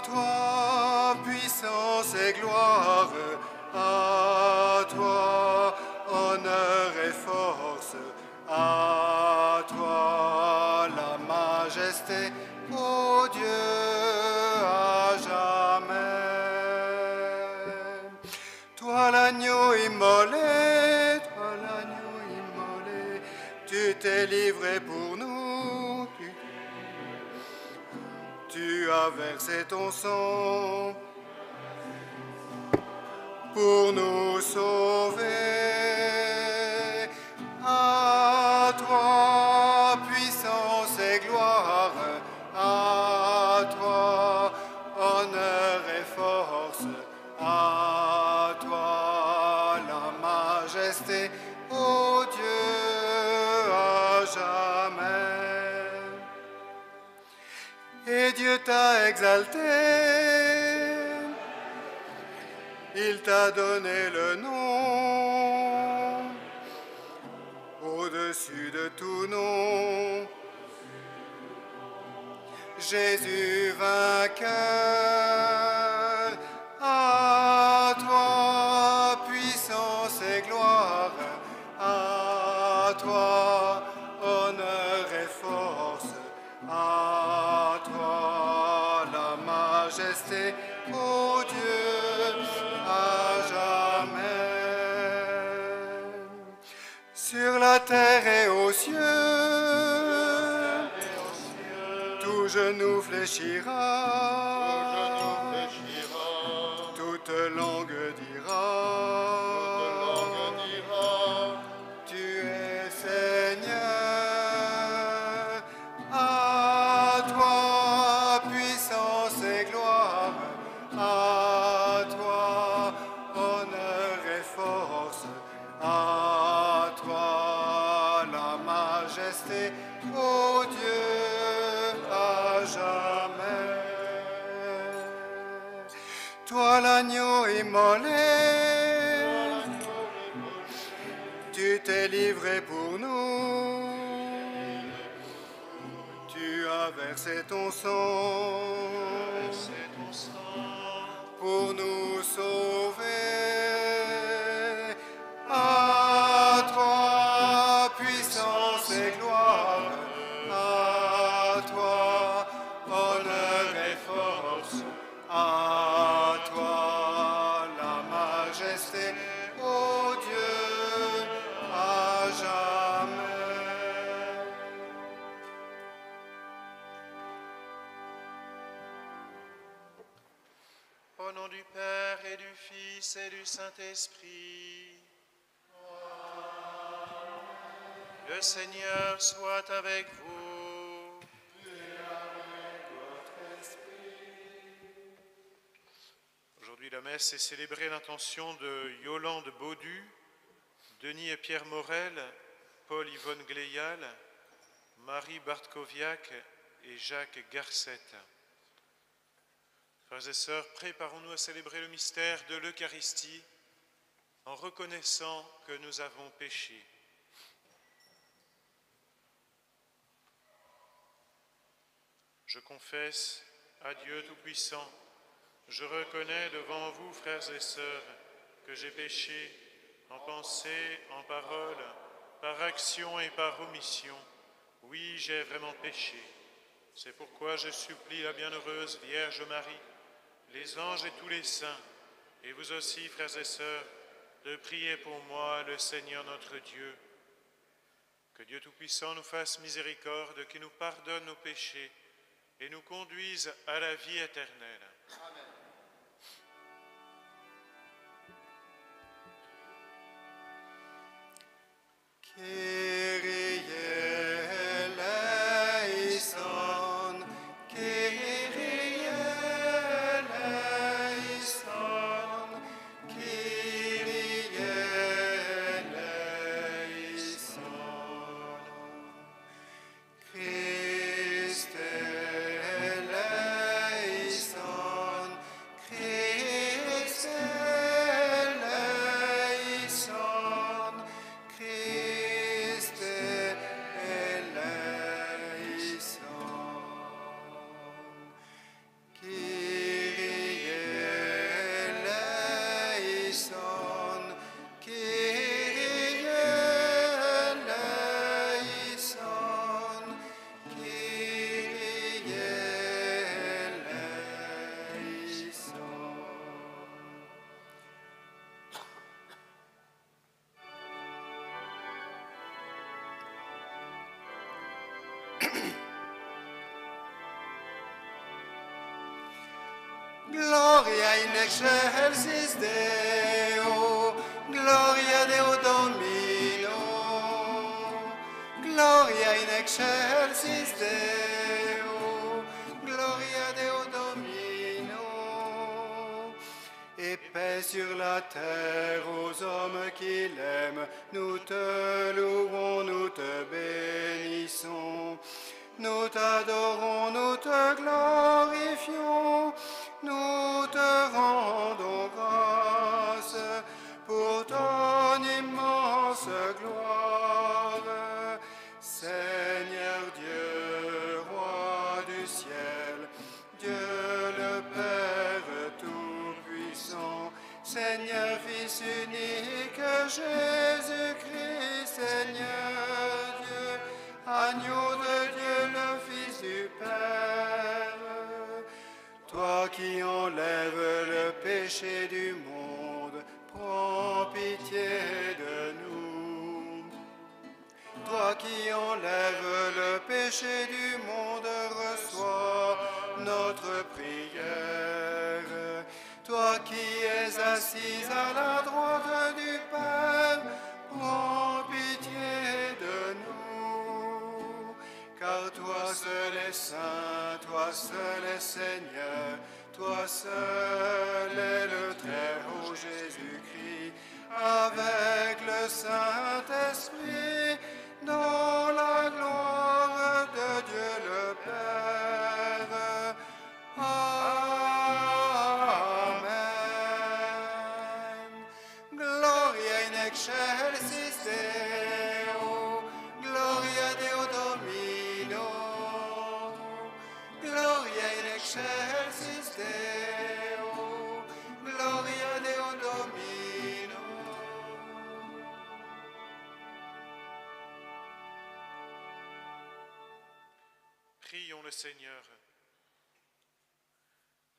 toi, puissance et gloire, à toi, honneur et force, à toi, la majesté, ô Dieu, à jamais. Toi l'agneau immolé, tu t'es livré pour nous, tu as versé ton sang pour nous sauver. À toi, puissance et gloire, à toi, honneur et force, à toi, la majesté, ô Dieu, à jamais. Et Dieu t'a exalté, il t'a donné le nom au-dessus de tout nom. Jésus vainqueur, à toi puissance et gloire, à toi honneur et force, à toi la majesté, ô Dieu, à jamais. Sur la terre et aux cieux, tout genou fléchira, toute langue dira, tu es Seigneur, à toi puissance et gloire, à toi honneur et force, à toi la majesté, ô Dieu, à jamais. Toi l'agneau immolé, tu t'es livré pour nous, tu as versé ton sang pour nous sauver. À toi puissance et gloire, à toi honneur et force, à toi la majesté, ô Dieu, à jamais. Au nom du Père et du Fils et du Saint-Esprit, le Seigneur soit avec vous. Aujourd'hui, la messe est célébrée l'intention de Yolande Baudu, Denis et Pierre Morel, Paul-Yvonne Gléal, Marie Bartkowiak et Jacques Garcette. Frères et sœurs, préparons-nous à célébrer le mystère de l'Eucharistie en reconnaissant que nous avons péché. Je confesse à Dieu Tout-Puissant, je reconnais devant vous, frères et sœurs, que j'ai péché en pensée, en parole, par action et par omission. Oui, j'ai vraiment péché. C'est pourquoi je supplie la bienheureuse Vierge Marie, les anges et tous les saints, et vous aussi, frères et sœurs, de prier pour moi, le Seigneur notre Dieu. Que Dieu Tout-Puissant nous fasse miséricorde, qu'il nous pardonne nos péchés et nous conduise à la vie éternelle. Amen. Kyrie eleison, Kyrie eleison, Kyrie eleison. Christe eleison, Christe eleison, Christe Gloria in excelsis Deo, Gloria Deo Domino, Gloria in excelsis Deo, Gloria Deo Domino, et paix sur la terre aux hommes qui l'aiment, nous te louons, nous te bénissons, nous t'adorons, nous te glorifions, nous te rendons grâce pour ton immense gloire. Seigneur Dieu, roi du ciel, Dieu le Père tout-puissant, Seigneur Fils unique, Jésus-Christ, Seigneur Dieu, agneau de Dieu, le Fils du Père, toi qui enlèves le péché du monde, prends pitié de nous. Toi qui enlèves le péché du monde, reçois notre prière. Toi qui es assise à la droite du Père, prends pitié de nous. Car toi seul est saint, toi seul est Seigneur, toi seul est le Très-Haut Jésus-Christ, avec le Saint-Esprit, dans la gloire de Dieu le Père. Amen. Gloria in excelsis Deo, Gloria Deo Domino, Gloria in excelsis Deo, Gloria Deo Domino. Prions le Seigneur.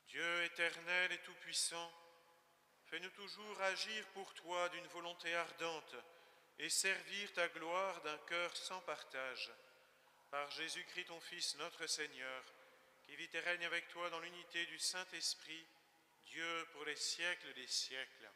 Dieu éternel et tout-puissant, fais-nous toujours agir pour toi d'une volonté ardente et servir ta gloire d'un cœur sans partage. Par Jésus-Christ ton Fils, notre Seigneur, qui vit et règne avec toi dans l'unité du Saint-Esprit, Dieu pour les siècles des siècles.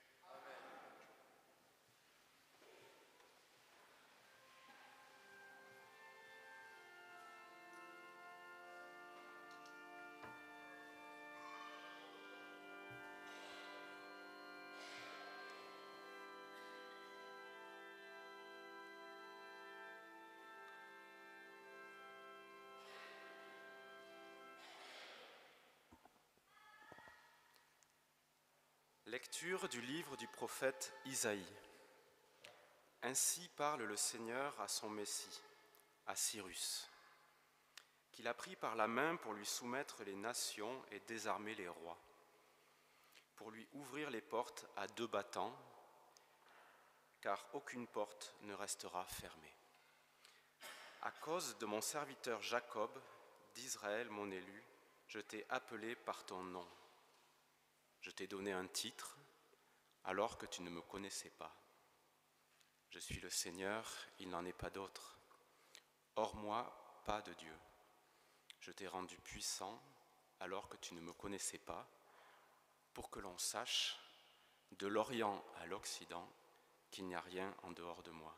Lecture du livre du prophète Isaïe. Ainsi parle le Seigneur à son Messie, à Cyrus, qu'il a pris par la main pour lui soumettre les nations et désarmer les rois, pour lui ouvrir les portes à deux battants, car aucune porte ne restera fermée. À cause de mon serviteur Jacob, d'Israël mon élu, je t'ai appelé par ton nom. Je t'ai donné un titre, alors que tu ne me connaissais pas. Je suis le Seigneur, il n'en est pas d'autre. Hors moi, pas de Dieu. Je t'ai rendu puissant, alors que tu ne me connaissais pas, pour que l'on sache, de l'Orient à l'Occident, qu'il n'y a rien en dehors de moi.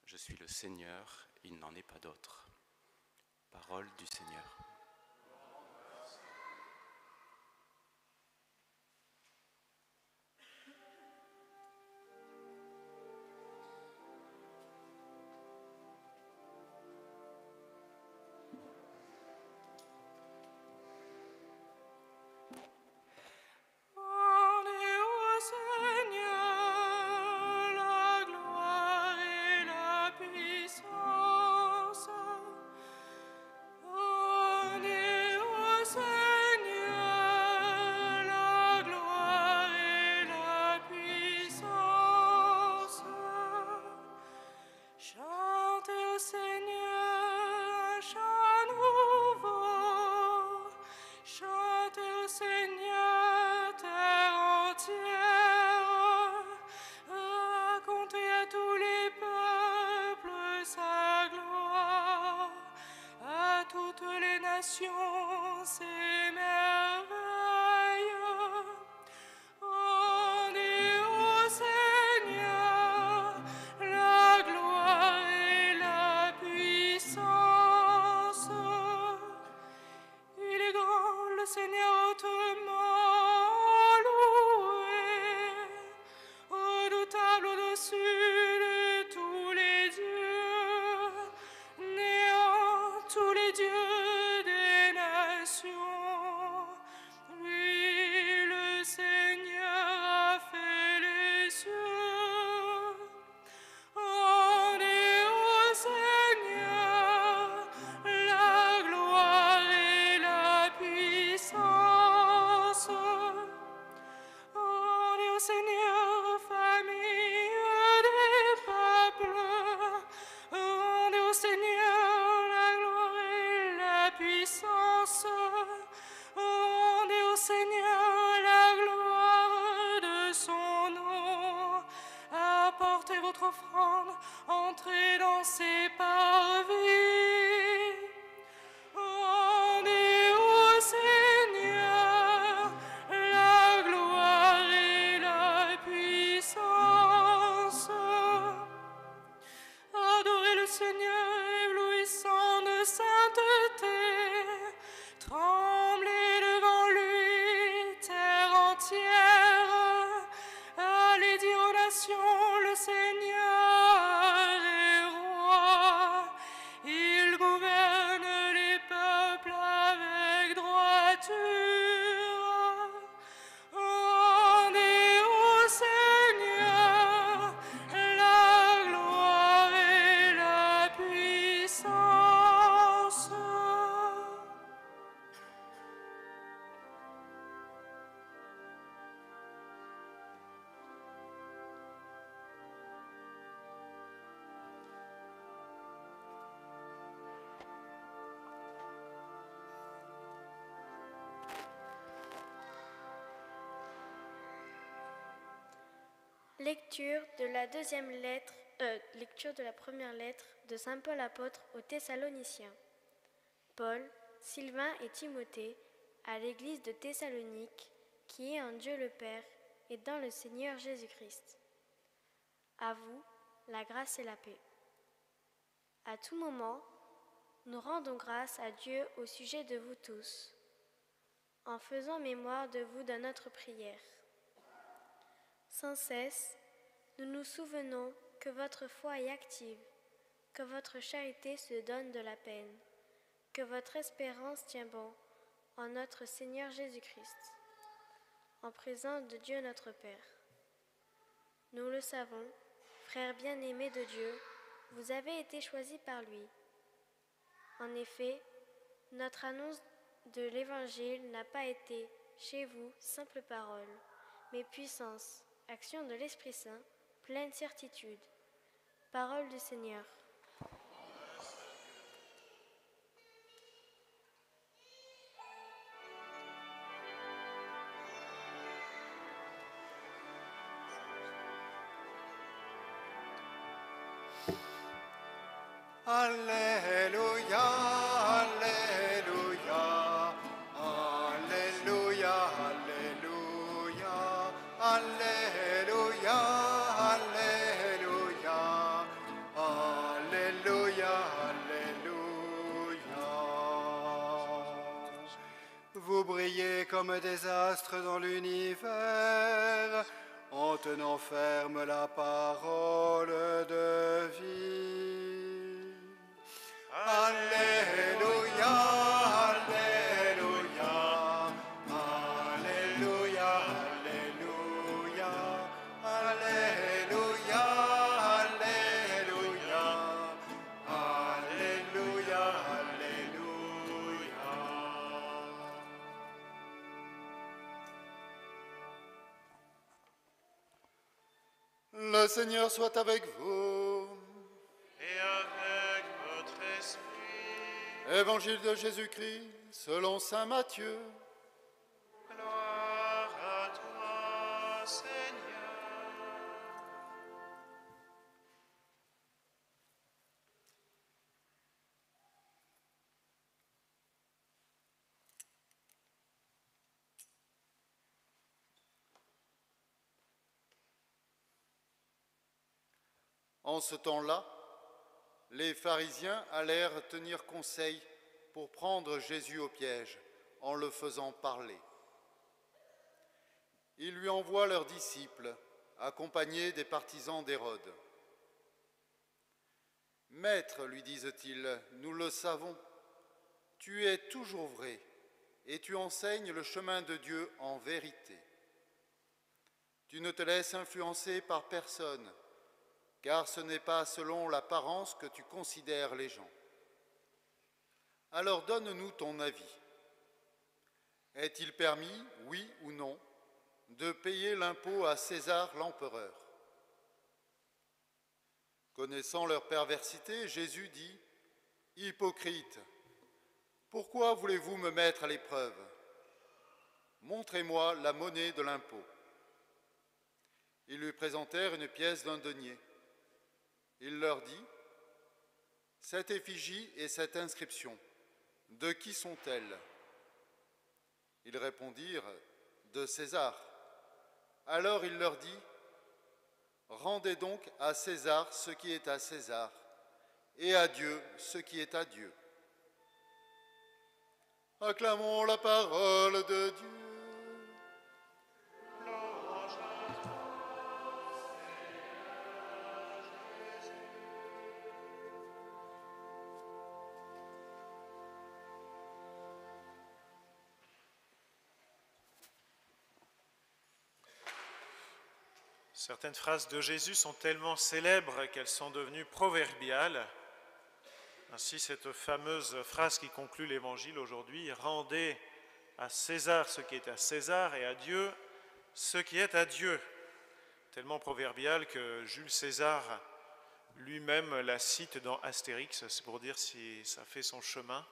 Je suis le Seigneur, il n'en est pas d'autre. Parole du Seigneur. Ses merveilles. Seigneur hautement loué, redoutable au-dessus de tous les dieux, néant tous les dieux des nations. Lui, le Seigneur, a fait les cieux. Rendez au Seigneur la gloire et la puissance. Rendez au Seigneur, famille des peuples. Rendez au Seigneur la gloire et la puissance. Rendez au Seigneur la gloire de son nom. Apportez votre offrande, entrez dans ses parvis. Rendez au Seigneur la gloire et la puissance. Adorez le Seigneur, éblouissant de sainteté. Tremblez devant lui, terre entière. Allez dire aux nations, le Seigneur est roi. Il gouverne les peuples avec droiture. Rendez au Seigneur la gloire et la puissance. Lecture de la première lettre de Saint Paul apôtre aux Thessaloniciens. Paul, Sylvain et Timothée, à l'église de Thessalonique, qui est en Dieu le Père et dans le Seigneur Jésus-Christ. À vous, la grâce et la paix. À tout moment, nous rendons grâce à Dieu au sujet de vous tous, en faisant mémoire de vous dans notre prière. Sans cesse, nous nous souvenons que votre foi est active, que votre charité se donne de la peine, que votre espérance tient bon en notre Seigneur Jésus-Christ, en présence de Dieu notre Père. Nous le savons, frères bien-aimés de Dieu, vous avez été choisis par lui. En effet, notre annonce de l'Évangile n'a pas été chez vous simple parole, mais puissance, action de l'Esprit Saint, pleine certitude. Parole du Seigneur. Alléluia, Alléluia, Alléluia, Alléluia, Alléluia, Alléluia, Alléluia, Alléluia. Vous brillez comme des astres dans l'univers, en tenant ferme la parole de vie. Alléluia, Alléluia, Alléluia, Alléluia, Alléluia, Alléluia, Alléluia, Alléluia. Le Seigneur soit avec vous. Et avec votre esprit. Évangile de Jésus-Christ selon saint Matthieu. Gloire à toi, Seigneur. En ce temps-là, les pharisiens allèrent tenir conseil pour prendre Jésus au piège, en le faisant parler. Il lui envoie leurs disciples, accompagnés des partisans d'Hérode. « Maître, lui disent-ils, nous le savons, tu es toujours vrai et tu enseignes le chemin de Dieu en vérité. Tu ne te laisses influencer par personne, car ce n'est pas selon l'apparence que tu considères les gens. Alors donne-nous ton avis. Est-il permis, oui ou non, de payer l'impôt à César l'empereur ?» Connaissant leur perversité, Jésus dit « Hypocrite, pourquoi voulez-vous me mettre à l'épreuve? Montrez-moi la monnaie de l'impôt. » Ils lui présentèrent une pièce d'un denier. Il leur dit « Cette effigie et cette inscription, de qui sont-elles » Ils répondirent « De César ». Alors il leur dit « Rendez donc à César ce qui est à César, et à Dieu ce qui est à Dieu. » Acclamons la parole de Dieu. Certaines phrases de Jésus sont tellement célèbres qu'elles sont devenues proverbiales. Ainsi, cette fameuse phrase qui conclut l'Évangile aujourd'hui, « Rendez à César ce qui est à César et à Dieu ce qui est à Dieu », tellement proverbiale que Jules César lui-même la cite dans Astérix, c'est pour dire si ça fait son chemin.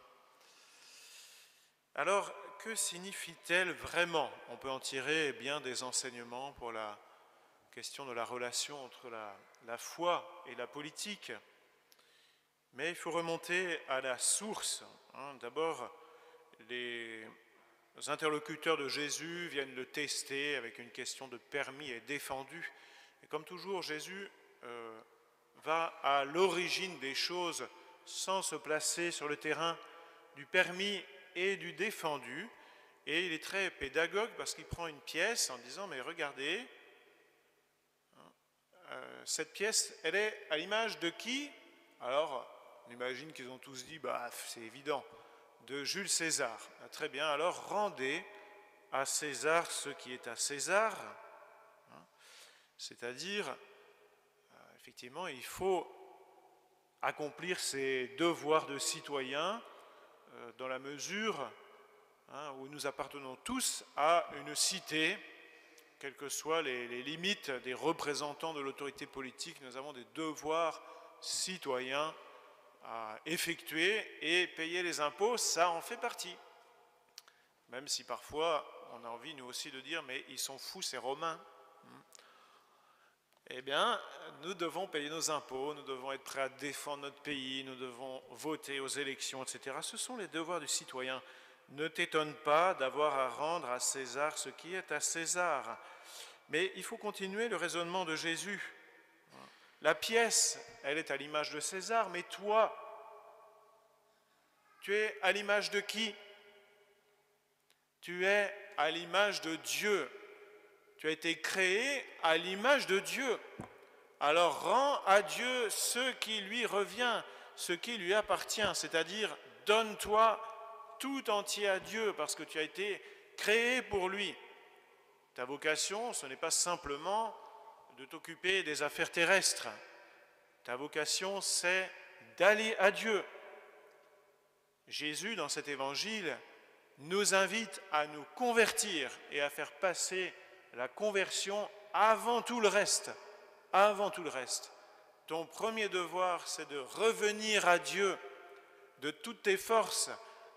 Alors, que signifie-t-elle vraiment? On peut en tirer bien des enseignements pour la question de la relation entre la foi et la politique. Mais il faut remonter à la source. D'abord, les interlocuteurs de Jésus viennent le tester avec une question de permis et défendu. Et comme toujours, Jésus va à l'origine des choses sans se placer sur le terrain du permis et du défendu. Et il est très pédagogue parce qu'il prend une pièce en disant « Mais regardez, cette pièce, elle est à l'image de qui ?» Alors, on imagine qu'ils ont tous dit, c'est évident, de Jules César. Très bien, alors rendez à César ce qui est à César. C'est-à-dire, effectivement, il faut accomplir ses devoirs de citoyen dans la mesure où nous appartenons tous à une cité. Quelles que soient les limites des représentants de l'autorité politique, nous avons des devoirs citoyens à effectuer et payer les impôts, ça en fait partie. Même si parfois on a envie nous aussi de dire mais ils sont fous ces Romains. Eh bien, nous devons payer nos impôts, nous devons être prêts à défendre notre pays, nous devons voter aux élections, etc. Ce sont les devoirs du citoyen. Ne t'étonne pas d'avoir à rendre à César ce qui est à César. Mais il faut continuer le raisonnement de Jésus. La pièce, elle est à l'image de César, mais toi, tu es à l'image de qui? Tu es à l'image de Dieu. Tu as été créé à l'image de Dieu. Alors rends à Dieu ce qui lui revient, ce qui lui appartient, c'est-à-dire donne-toi tout entier à Dieu parce que tu as été créé pour lui. Ta vocation, ce n'est pas simplement de t'occuper des affaires terrestres. Ta vocation, c'est d'aller à Dieu. Jésus, dans cet évangile, nous invite à nous convertir et à faire passer la conversion avant tout le reste. Avant tout le reste. Ton premier devoir, c'est de revenir à Dieu de toutes tes forces,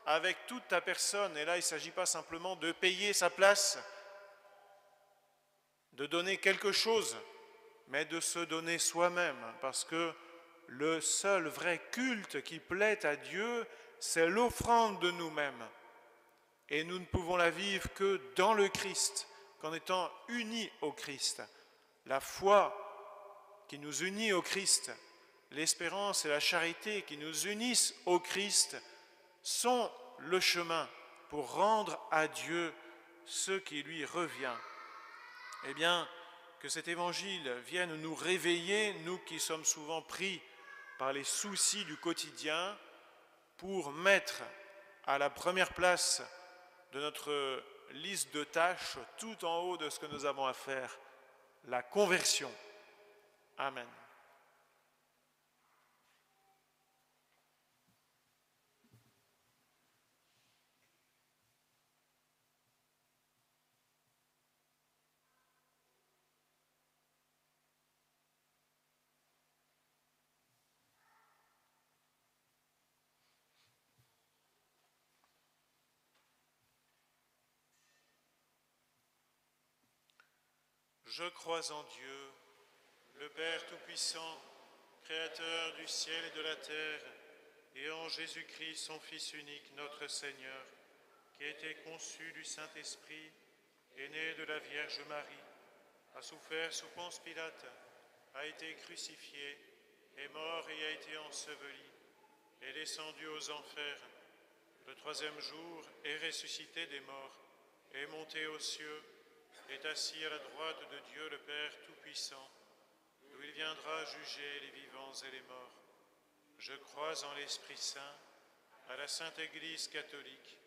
avec toute ta personne. Et là, il ne s'agit pas simplement de payer sa place, de donner quelque chose, mais de se donner soi-même, parce que le seul vrai culte qui plaît à Dieu, c'est l'offrande de nous-mêmes. Et nous ne pouvons la vivre que dans le Christ, qu'en étant unis au Christ. La foi qui nous unit au Christ, l'espérance et la charité qui nous unissent au Christ sont le chemin pour rendre à Dieu ce qui lui revient. Eh bien, que cet évangile vienne nous réveiller, nous qui sommes souvent pris par les soucis du quotidien, pour mettre à la première place de notre liste de tâches, tout en haut de ce que nous avons à faire, la conversion. Amen. Je crois en Dieu, le Père Tout-Puissant, Créateur du ciel et de la terre, et en Jésus-Christ, son Fils unique, notre Seigneur, qui a été conçu du Saint-Esprit, est né de la Vierge Marie, a souffert sous Ponce Pilate, a été crucifié, est mort et a été enseveli, est descendu aux enfers, le troisième jour est ressuscité des morts, est monté aux cieux, est assis à la droite de Dieu le Père Tout-Puissant, d'où il viendra juger les vivants et les morts. Je crois en l'Esprit Saint, à la Sainte Église catholique,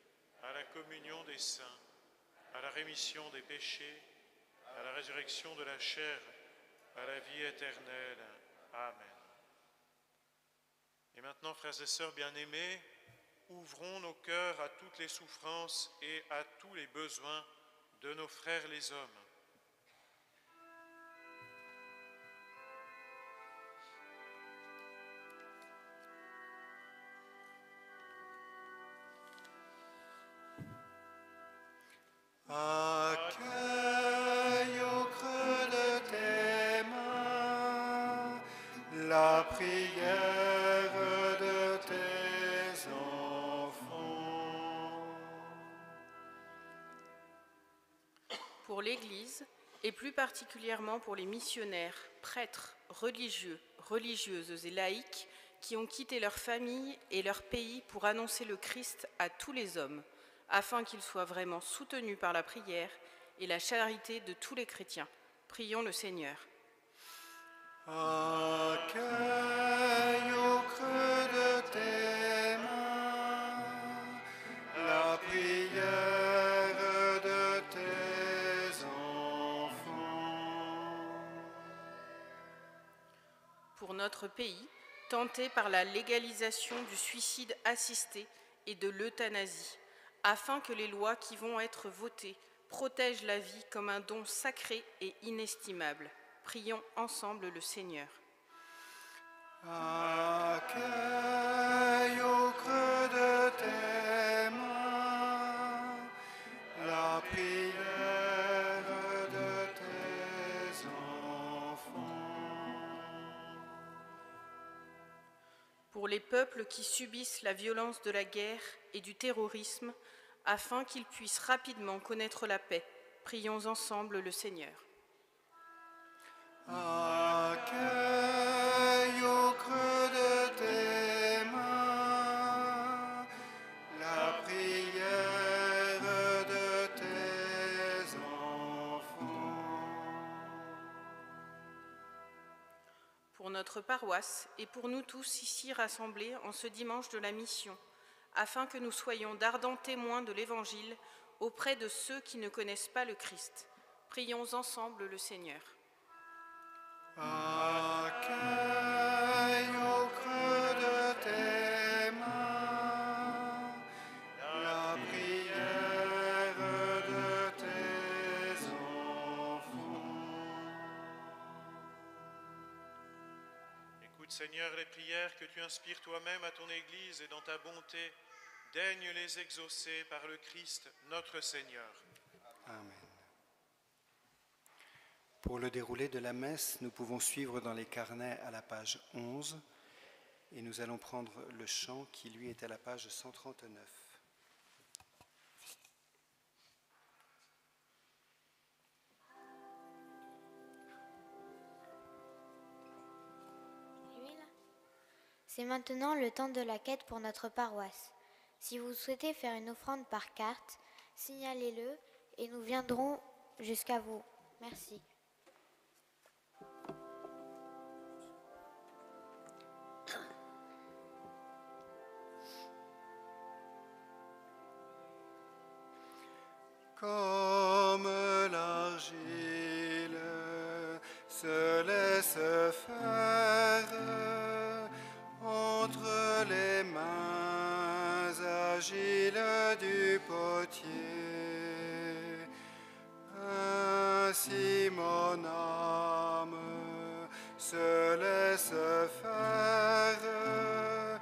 à la communion des saints, à la rémission des péchés, à la résurrection de la chair, à la vie éternelle. Amen. Et maintenant, frères et sœurs bien-aimés, ouvrons nos cœurs à toutes les souffrances et à tous les besoins de nos frères les hommes. Accueille au creux de tes mains la prière de tes enfants. Pour l'Église, et plus particulièrement pour les missionnaires, prêtres, religieux, religieuses et laïcs qui ont quitté leur famille et leur pays pour annoncer le Christ à tous les hommes, afin qu'ils soient vraiment soutenus par la prière et la charité de tous les chrétiens. Prions le Seigneur. Accueille au creux de tes mains la prière de tes enfants. Pour notre pays, tenté par la légalisation du suicide assisté et de l'euthanasie, afin que les lois qui vont être votées protègent la vie comme un don sacré et inestimable. Prions ensemble le Seigneur. Accueille au creux de tes mains la prière de tes enfants. Pour les peuples qui subissent la violence de la guerre et du terrorisme, afin qu'ils puissent rapidement connaître la paix, prions ensemble le Seigneur. Accueille au creux de tes mains la prière de tes enfants. Pour notre paroisse et pour nous tous ici rassemblés en ce dimanche de la mission, afin que nous soyons d'ardents témoins de l'Évangile auprès de ceux qui ne connaissent pas le Christ. Prions ensemble le Seigneur. Accueille au creux de tes mains la prière de tes enfants. Écoute, Seigneur, les prières que tu inspires toi-même à ton Église et dans ta bonté, daigne les exaucer par le Christ, notre Seigneur. Amen. Pour le déroulé de la messe, nous pouvons suivre dans les carnets à la page 11 et nous allons prendre le chant qui, lui, est à la page 139. C'est maintenant le temps de la quête pour notre paroisse. Si vous souhaitez faire une offrande par carte, signalez-le et nous viendrons jusqu'à vous. Merci. Comme l'argile se laisse faire entre les mains agiles du potier, ainsi mon âme se laisse faire,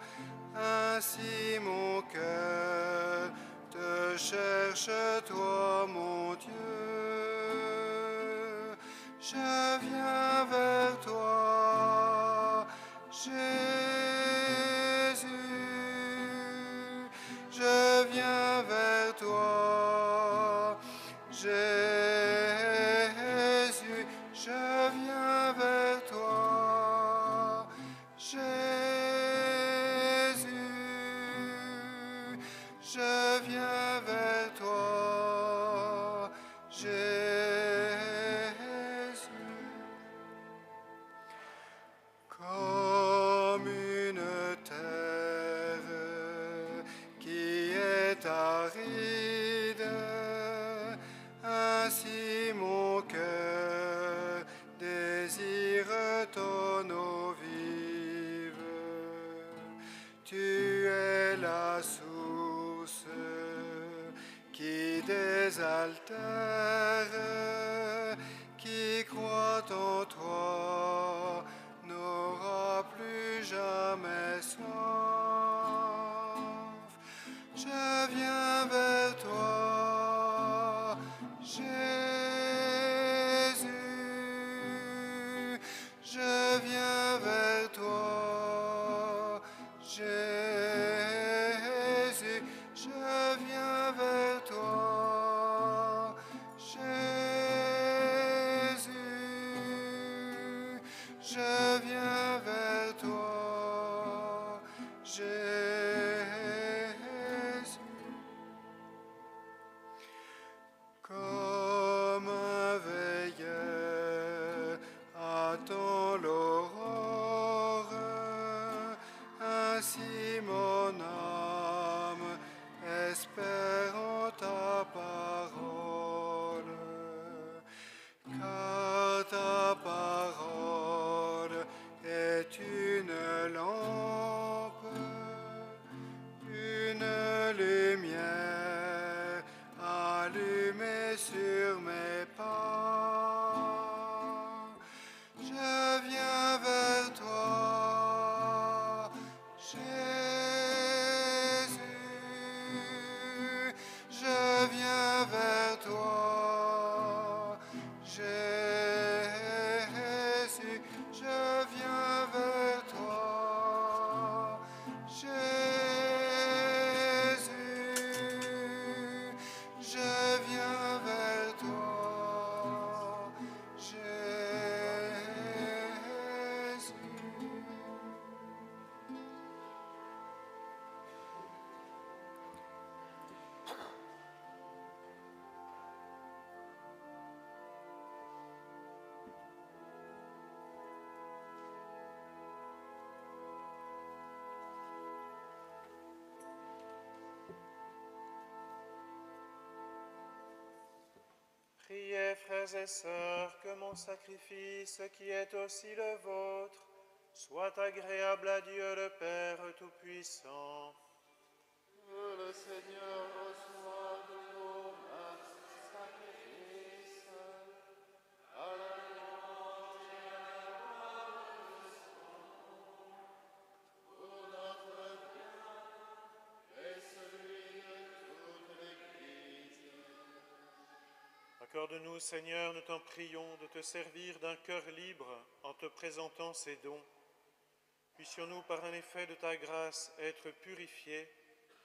ainsi mon cœur te cherche, toi mon Dieu. Je viens vers toi, Jésus. Je viens vers toi, Jésus. Je viens vers toi, Jésus. Je viens vers toi, Jésus. Comme une terre qui est aride, ainsi mon cœur désire ton eau vive. Tu es la source qui désaltère, qui croit en toi n'aura plus jamais soif. Je viens vers toi, Jésus. Je viens vers toi, Jésus. Je viens vers toi, Jésus. Je viens vers toi, Jésus. Comme un veilleur attend l'aurore, ainsi mon âme espère en ta parole. Car ta parole est une lampe, une lumière allumée sur mes pas. Je viens vers toi, Jésus. Je viens vers toi, Jésus. Je viens vers toi, Jésus. Je viens vers toi, Jésus. Priez, frères et sœurs, que mon sacrifice, qui est aussi le vôtre, soit agréable à Dieu le Père Tout-Puissant. Que le Seigneur reçoive de nos mains sacrifice à la louange et à la gloire de son nom, pour notre bien et celui de toute l'Église. Accorde-nous, Seigneur, nous t'en prions, de te servir d'un cœur libre en te présentant ces dons. Puissions-nous, par un effet de ta grâce, être purifiés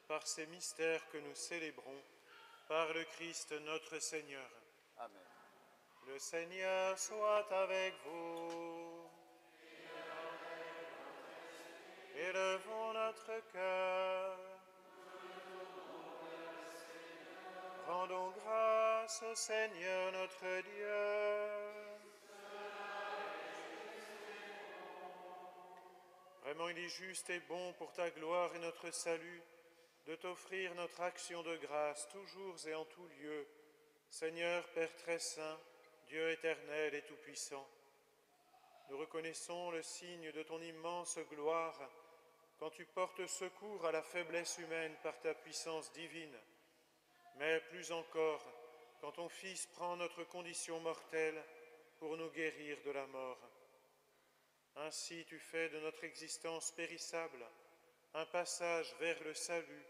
par ces mystères que nous célébrons, par le Christ notre Seigneur. Amen. Le Seigneur soit avec vous. Élevons notre cœur. rendons grâce au Seigneur notre Dieu. Vraiment, il est juste et bon pour ta gloire et notre salut de t'offrir notre action de grâce toujours et en tout lieu. Seigneur, Père très saint, Dieu éternel et tout-puissant, nous reconnaissons le signe de ton immense gloire quand tu portes secours à la faiblesse humaine par ta puissance divine, mais plus encore quand ton Fils prend notre condition mortelle pour nous guérir de la mort. Ainsi tu fais de notre existence périssable un passage vers le salut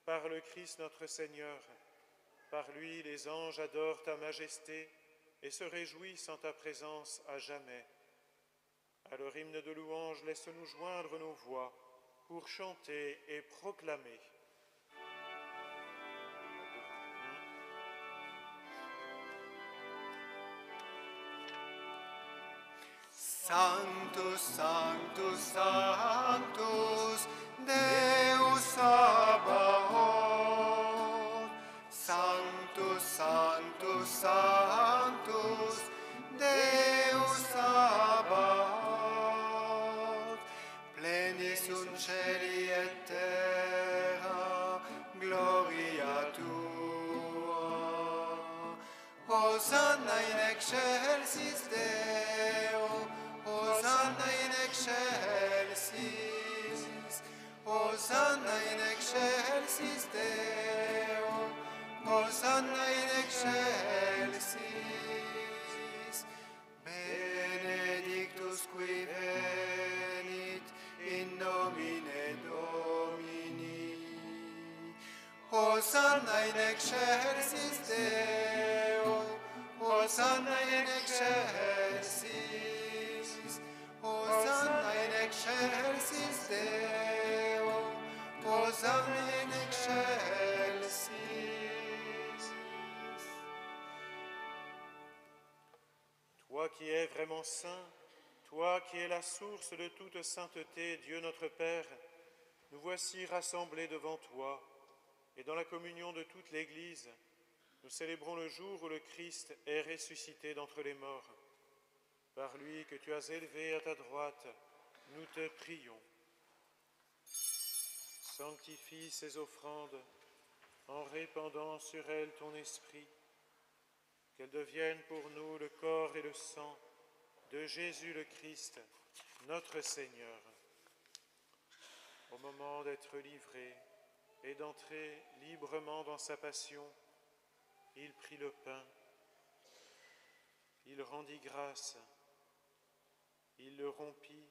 par le Christ notre Seigneur. Par lui, les anges adorent ta majesté et se réjouissent en ta présence à jamais. À leur hymne de louange, laisse-nous joindre nos voix pour chanter et proclamer. Sanctus, Sanctus, Sanctus, Deus Sabaoth. Sanctus, Sanctus, Sanctus, Deus Sabaoth. Pleni sunt cieli et terra, gloria tua. Hosanna in excelsis Deo, Hosanna in excelsis, Hosanna in excelsis Deo, Hosanna in excelsis. Benedictus qui venit in nomine Domini, Hosanna in excelsis Deo, Hosanna in excelsis, Hosanna in excelsis Deo, Hosanna in excelsis. Toi qui es vraiment saint, toi qui es la source de toute sainteté, Dieu notre Père, nous voici rassemblés devant toi, et dans la communion de toute l'Église, nous célébrons le jour où le Christ est ressuscité d'entre les morts. Par lui que tu as élevé à ta droite, nous te prions. Sanctifie ces offrandes en répandant sur elles ton esprit, qu'elles deviennent pour nous le corps et le sang de Jésus le Christ, notre Seigneur. Au moment d'être livré et d'entrer librement dans sa passion, il prit le pain, il rendit grâce, il le rompit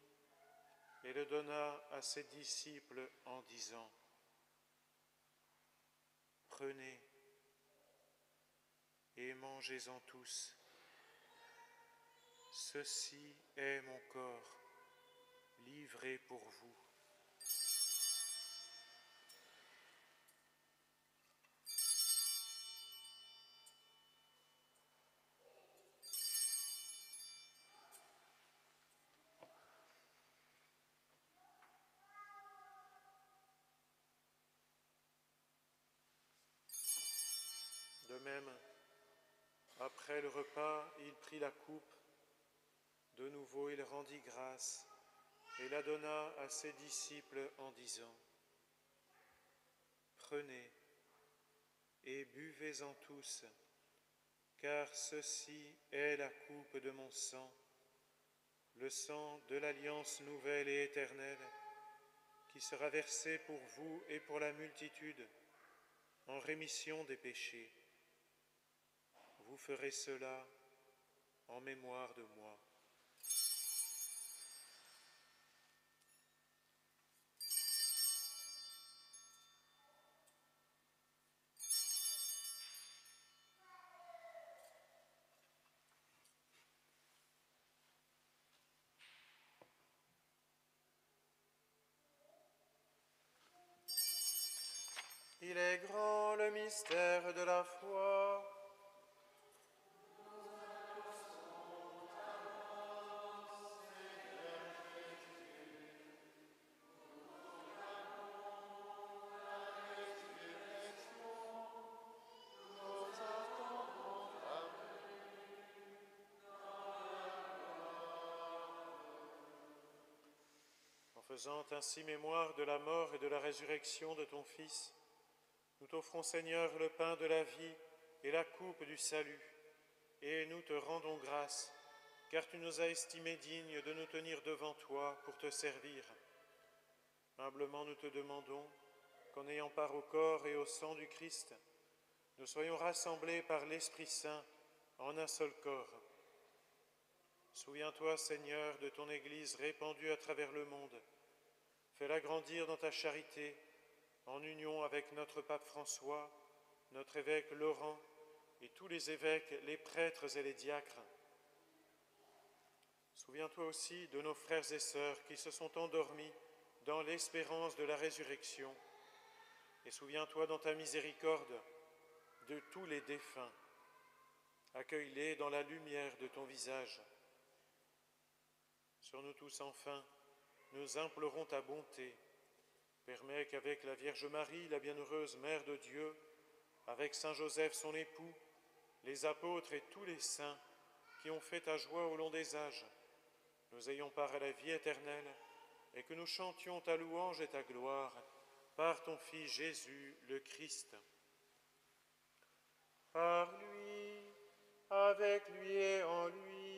et le donna à ses disciples en disant : « Prenez et mangez-en tous. Ceci est mon corps, livré pour vous. » De même, après le repas, il prit la coupe. De nouveau, il rendit grâce et la donna à ses disciples en disant : « Prenez et buvez-en tous, car ceci est la coupe de mon sang, le sang de l'alliance nouvelle et éternelle, qui sera versé pour vous et pour la multitude en rémission des péchés. Vous ferez cela en mémoire de moi. » Il est grand le mystère de la foi. Faisant ainsi mémoire de la mort et de la résurrection de ton Fils, nous t'offrons, Seigneur, le pain de la vie et la coupe du salut, et nous te rendons grâce, car tu nous as estimés dignes de nous tenir devant toi pour te servir. Humblement nous te demandons qu'en ayant part au corps et au sang du Christ, nous soyons rassemblés par l'Esprit Saint en un seul corps. Souviens-toi, Seigneur, de ton Église répandue à travers le monde. Fais-la grandir dans ta charité, en union avec notre pape François, notre évêque Laurent et tous les évêques, les prêtres et les diacres. Souviens-toi aussi de nos frères et sœurs qui se sont endormis dans l'espérance de la résurrection. Et souviens-toi dans ta miséricorde de tous les défunts. Accueille-les dans la lumière de ton visage. Sur nous tous enfin, nous implorons ta bonté. Permets qu'avec la Vierge Marie, la bienheureuse Mère de Dieu, avec Saint Joseph son époux, les apôtres et tous les saints qui ont fait ta joie au long des âges, nous ayons part à la vie éternelle et que nous chantions ta louange et ta gloire par ton Fils Jésus le Christ. Par lui, avec lui et en lui,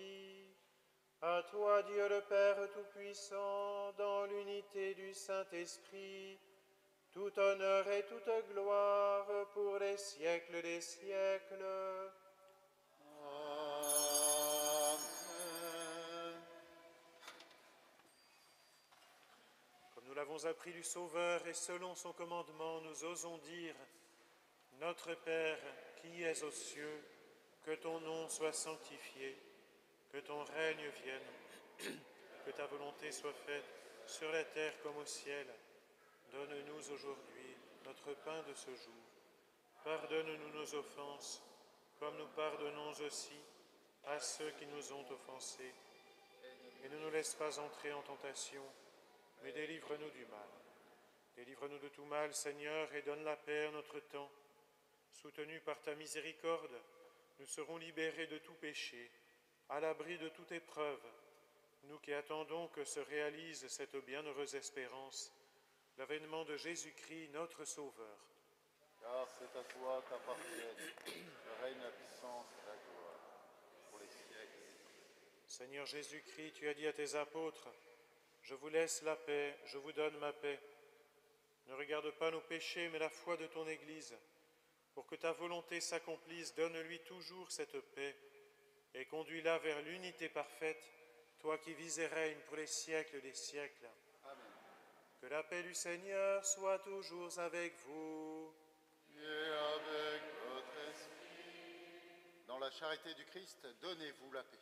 à toi Dieu le Père Tout-Puissant, dans l'unité du Saint-Esprit, tout honneur et toute gloire pour les siècles des siècles. Amen. Comme nous l'avons appris du Sauveur et selon son commandement, nous osons dire: Notre Père, qui es aux cieux, que ton nom soit sanctifié, que ton règne vienne, que ta volonté soit faite sur la terre comme au ciel. Donne-nous aujourd'hui notre pain de ce jour. Pardonne-nous nos offenses, comme nous pardonnons aussi à ceux qui nous ont offensés. Et ne nous laisse pas entrer en tentation, mais délivre-nous du mal. Délivre-nous de tout mal, Seigneur, et donne la paix à notre temps. Soutenus par ta miséricorde, nous serons libérés de tout péché, à l'abri de toute épreuve, nous qui attendons que se réalise cette bienheureuse espérance, l'avènement de Jésus-Christ, notre Sauveur. Car c'est à toi qu'appartiennent le règne, la puissance et la gloire, pour les siècles. Seigneur Jésus-Christ, tu as dit à tes apôtres: Je vous laisse la paix, je vous donne ma paix. Ne regarde pas nos péchés, mais la foi de ton Église. Pour que ta volonté s'accomplisse, donne-lui toujours cette paix et conduis-la vers l'unité parfaite, toi qui vis et règnes pour les siècles des siècles. Amen. Que la paix du Seigneur soit toujours avec vous. Et avec votre esprit. Dans la charité du Christ, donnez-vous la paix.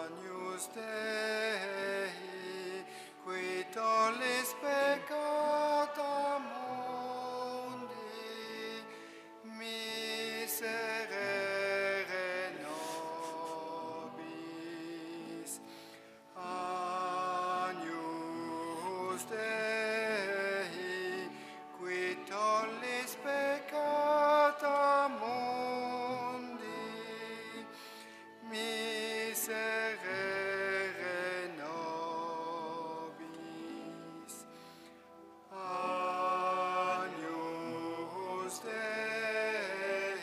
Agnus Dei, qui tollis peccata mundi, miserere nobis. Agnus Dei, qui tollis peccata mundi, miserere nobis. Agnus Dei,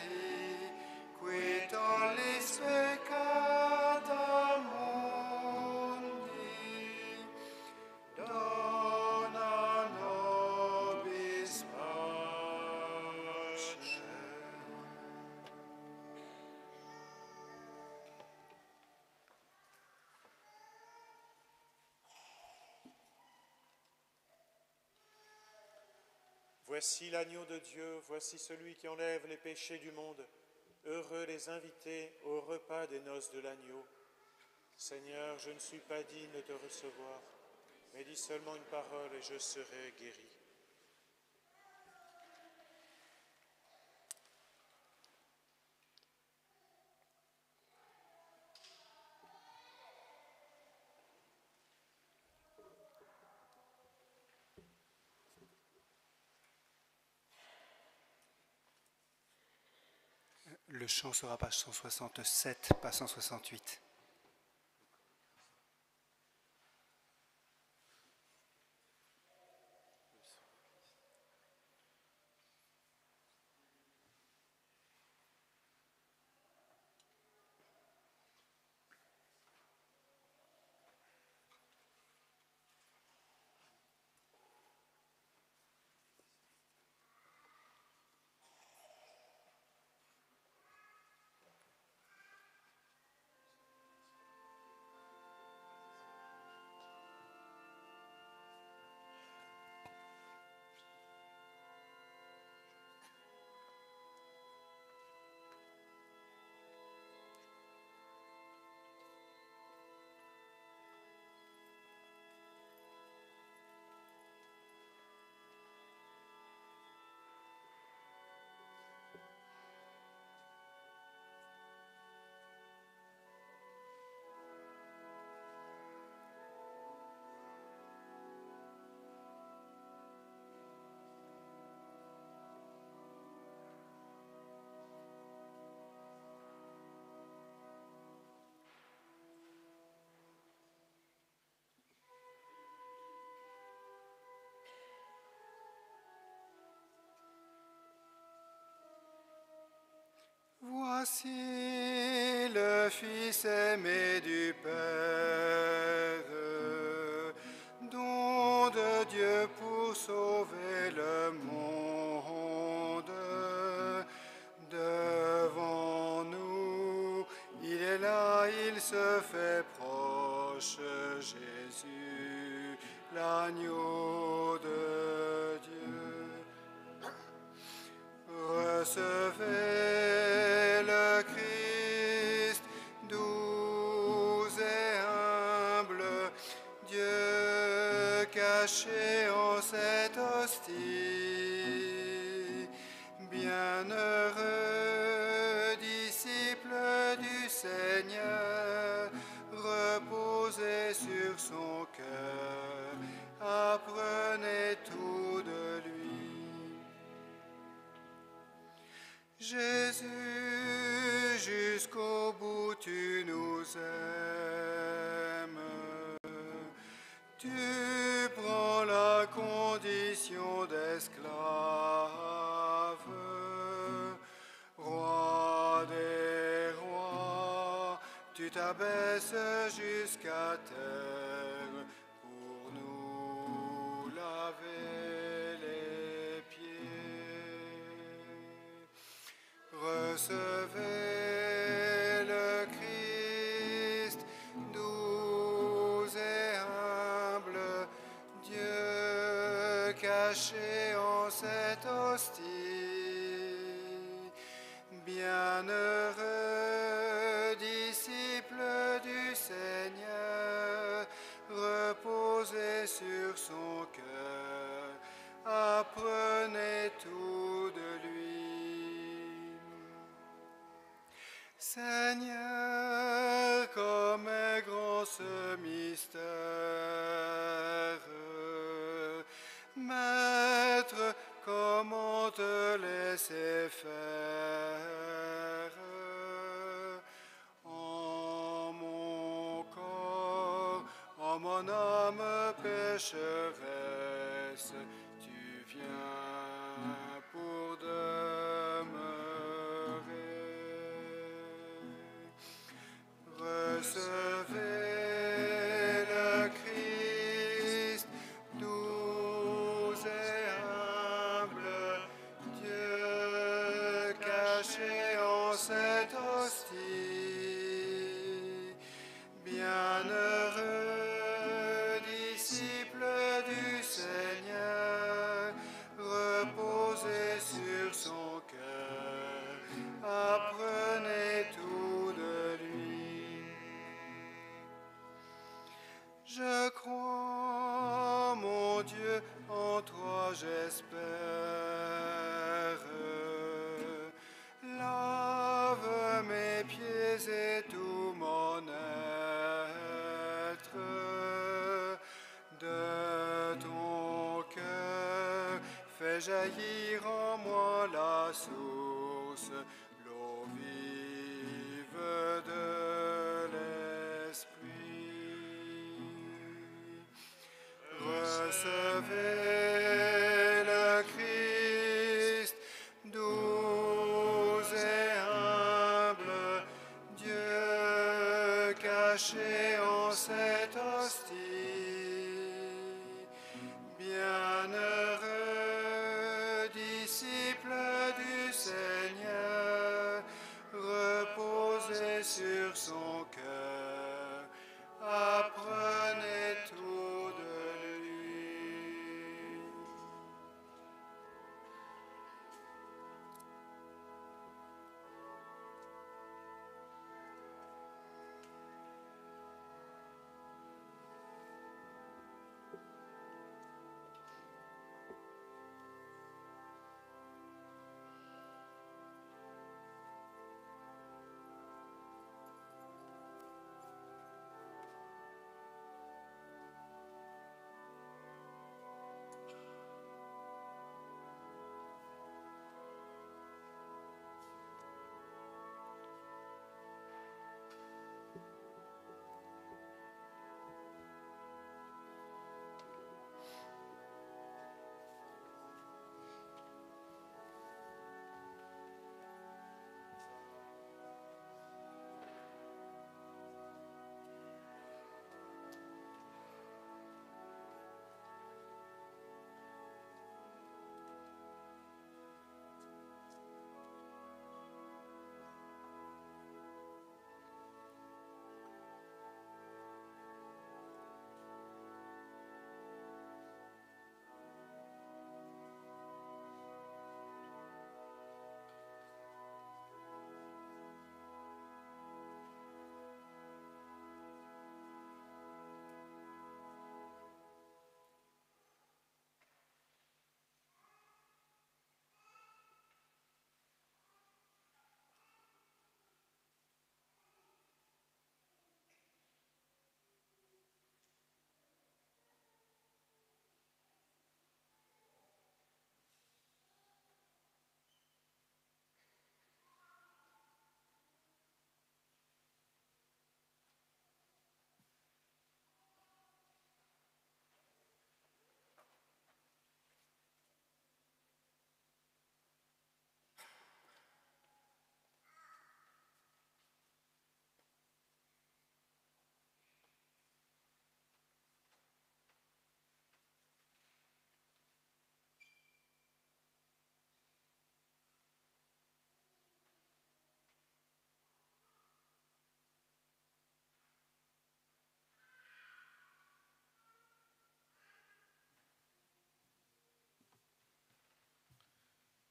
qui tollis peccata mundi, dona nobis pace. Voici l'agneau de Dieu, voici celui qui enlève les péchés du monde. Heureux les invités au repas des noces de l'agneau. Seigneur, je ne suis pas digne de te recevoir, mais dis seulement une parole et je serai guéri. Le chant sera page 167, pas 168. Voici le Fils aimé du Père, don de Dieu pour sauver le monde. Devant nous, il est là, il se fait proche, Jésus, l'agneau de Dieu. Recevez le Christ, doux et humble, Dieu caché en cette hostie. Bienheureux disciples du Seigneur, reposez sur son cœur, apprenez tout de lui. Jésus, jusqu'au bout tu nous aimes. Tu prends la condition d'esclave. Roi des rois, tu t'abaisses jusqu'à terre pour nous laver les pieds. Recevez le Christ, doux et humble, Dieu caché en cette hostie. Bienheureux disciples du Seigneur, reposez sur son cœur, apprenez tout de lui. Seigneur, comme est grand ce mystère, Maître, comment te laisser faire? En mon corps, en mon âme pécheresse, tu viens pour demeurer. Recevez le Christ, doux et humble, Dieu caché en cette hostie. Bienheureux disciples du Seigneur, reposez sur son cœur, apprenez tout de lui. Je crois, mon Dieu, en toi j'espère. Lave mes pieds et tout mon être. De ton cœur, fais jaillir en moi la source, l'eau vive élevé le Christ, doux et humble, Dieu caché en cette hostie. Bienheureux disciple du Seigneur, reposez sur son cœur, apprenez tout de lui.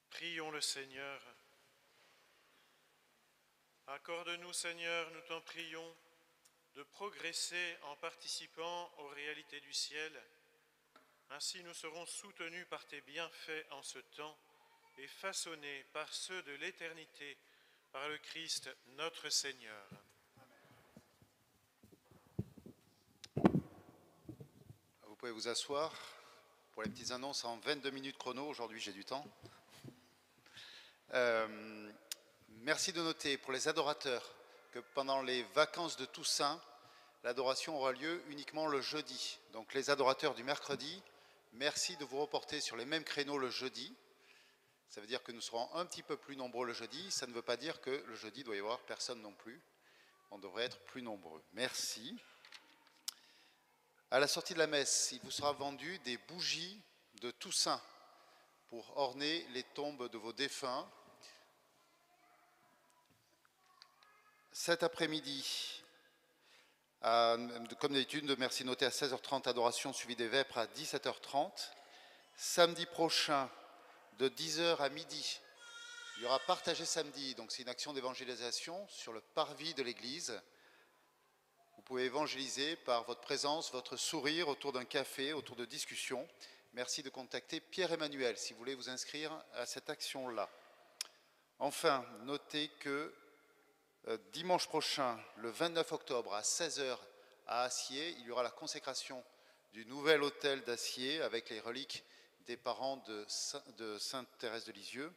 Prions le Seigneur. Accorde-nous, Seigneur, nous t'en prions, de progresser en participant aux réalités du ciel. Ainsi nous serons soutenus par tes bienfaits en ce temps et façonnés par ceux de l'éternité, par le Christ notre Seigneur. Vous pouvez vous asseoir pour les petites annonces en 22 minutes chrono. Aujourd'hui, j'ai du temps. Merci de noter pour les adorateurs que pendant les vacances de Toussaint, l'adoration aura lieu uniquement le jeudi. Donc les adorateurs du mercredi, merci de vous reporter sur les mêmes créneaux le jeudi. Ça veut dire que nous serons un petit peu plus nombreux le jeudi. Ça ne veut pas dire que le jeudi, il doit y avoir personne non plus. On devrait être plus nombreux. Merci. À la sortie de la messe, il vous sera vendu des bougies de Toussaint pour orner les tombes de vos défunts. Cet après-midi, comme d'habitude, merci noter à 16h30, adoration suivie des vêpres à 17h30. Samedi prochain, de 10h à midi, il y aura partagé samedi, donc c'est une action d'évangélisation sur le parvis de l'église. Vous pouvez évangéliser par votre présence, votre sourire autour d'un café, autour de discussions. Merci de contacter Pierre-Emmanuel si vous voulez vous inscrire à cette action-là. Enfin, notez que dimanche prochain, le 29 octobre à 16h à Acier, il y aura la consécration du nouvel hôtel d'Acier avec les reliques des parents de Sainte Thérèse de Lisieux,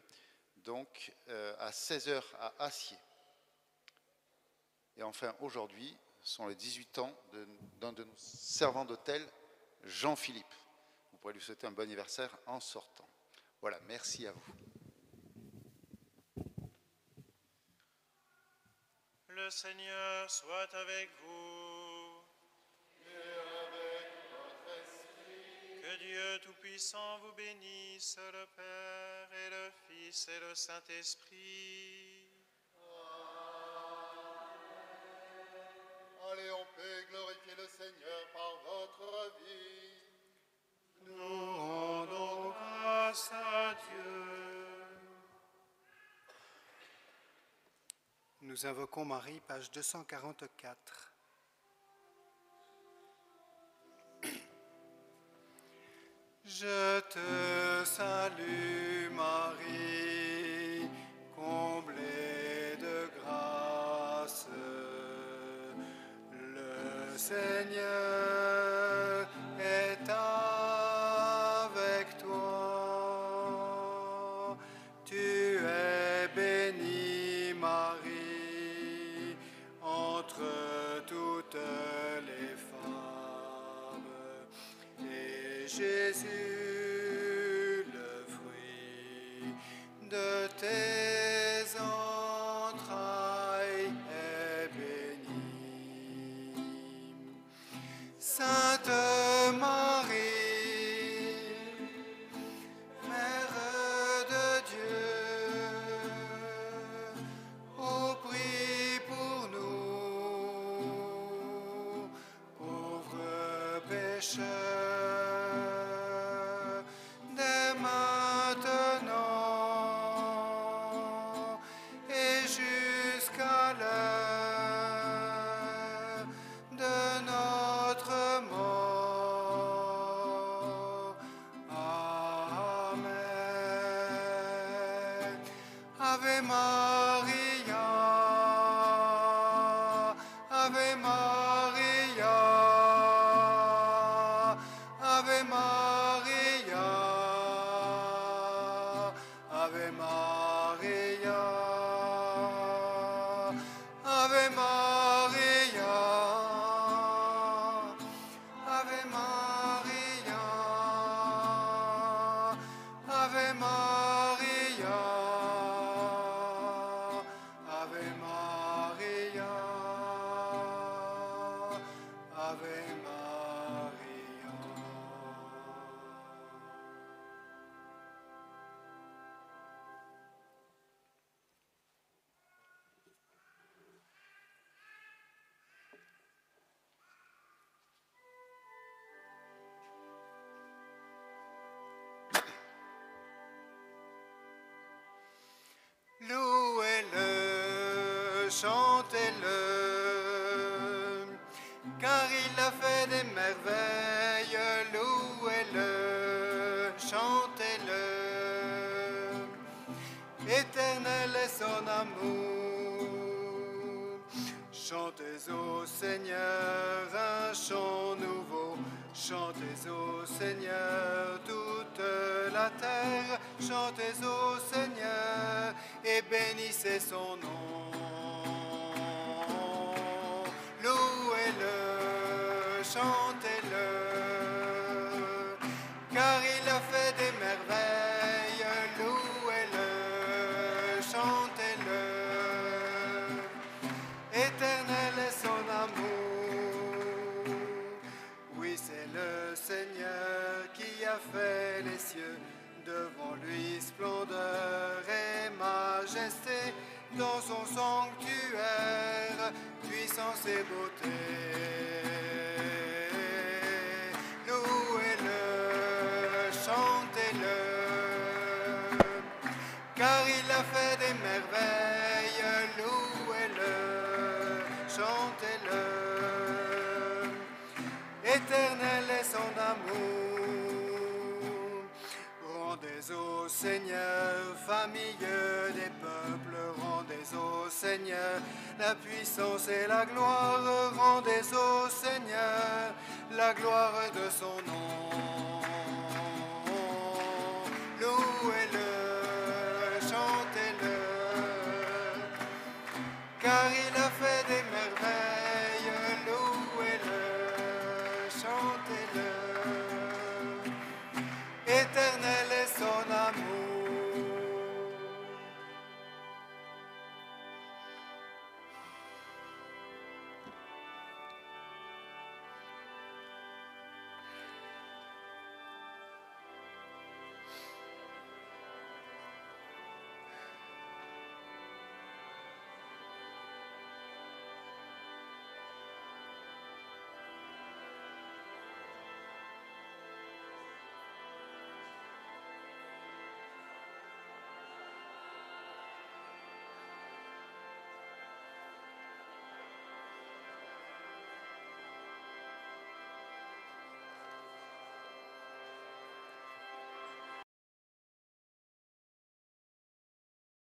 donc à 16h à Acier. Et enfin, aujourd'hui, sont les 18 ans d'un de nos servants d'hôtel, Jean-Philippe. Vous vous pourrez lui souhaiter un bon anniversaire en sortant. Voilà, merci à vous. Le Seigneur soit avec vous. Et avec votre esprit. Que Dieu Tout-Puissant vous bénisse, le Père et le Fils et le Saint-Esprit. Allez en paix, glorifiez le Seigneur par votre vie. Nous rendons grâce à Dieu. Nous invoquons Marie, page 244. Je te salue Marie, comblée de grâce. Le Seigneur est avec toi. Tu es bénie Marie entre toutes les femmes. Et Jésus, le fruit de tes entrailles, est béni. Sainte Marie, Mère de Dieu, ô prie pour nous, pauvres pécheurs, dès maintenant et jusqu'à l'heure de notre mort. Amen. Ave Maria, Ave Maria, Ave Maria, Ave Maria, Ave Maria, Ave Maria, Ave Maria, Ave Maria, Ave Maria. Louez-le, chantez-le, car il a fait des merveilles. Louez-le, chantez-le, éternel est son amour. Chantez au Seigneur un chant nouveau, chantez au Seigneur toute la terre, chantez au Seigneur et bénissez son nom. Louez-le, chantez-le, car il a fait des merveilles. Louez-le, chantez-le, éternel est son amour. Oui, c'est le Seigneur qui a fait les cieux, devant lui splendeur et majesté, dans son sanctuaire, puissance et beauté. Louez-le, chantez-le, car il a fait des merveilles. Louez-le, chantez-le, éternel est son amour. Rendez au Seigneur, famille des peuples, rendez au Seigneur la puissance et la gloire, rendez au Seigneur la gloire de son nom.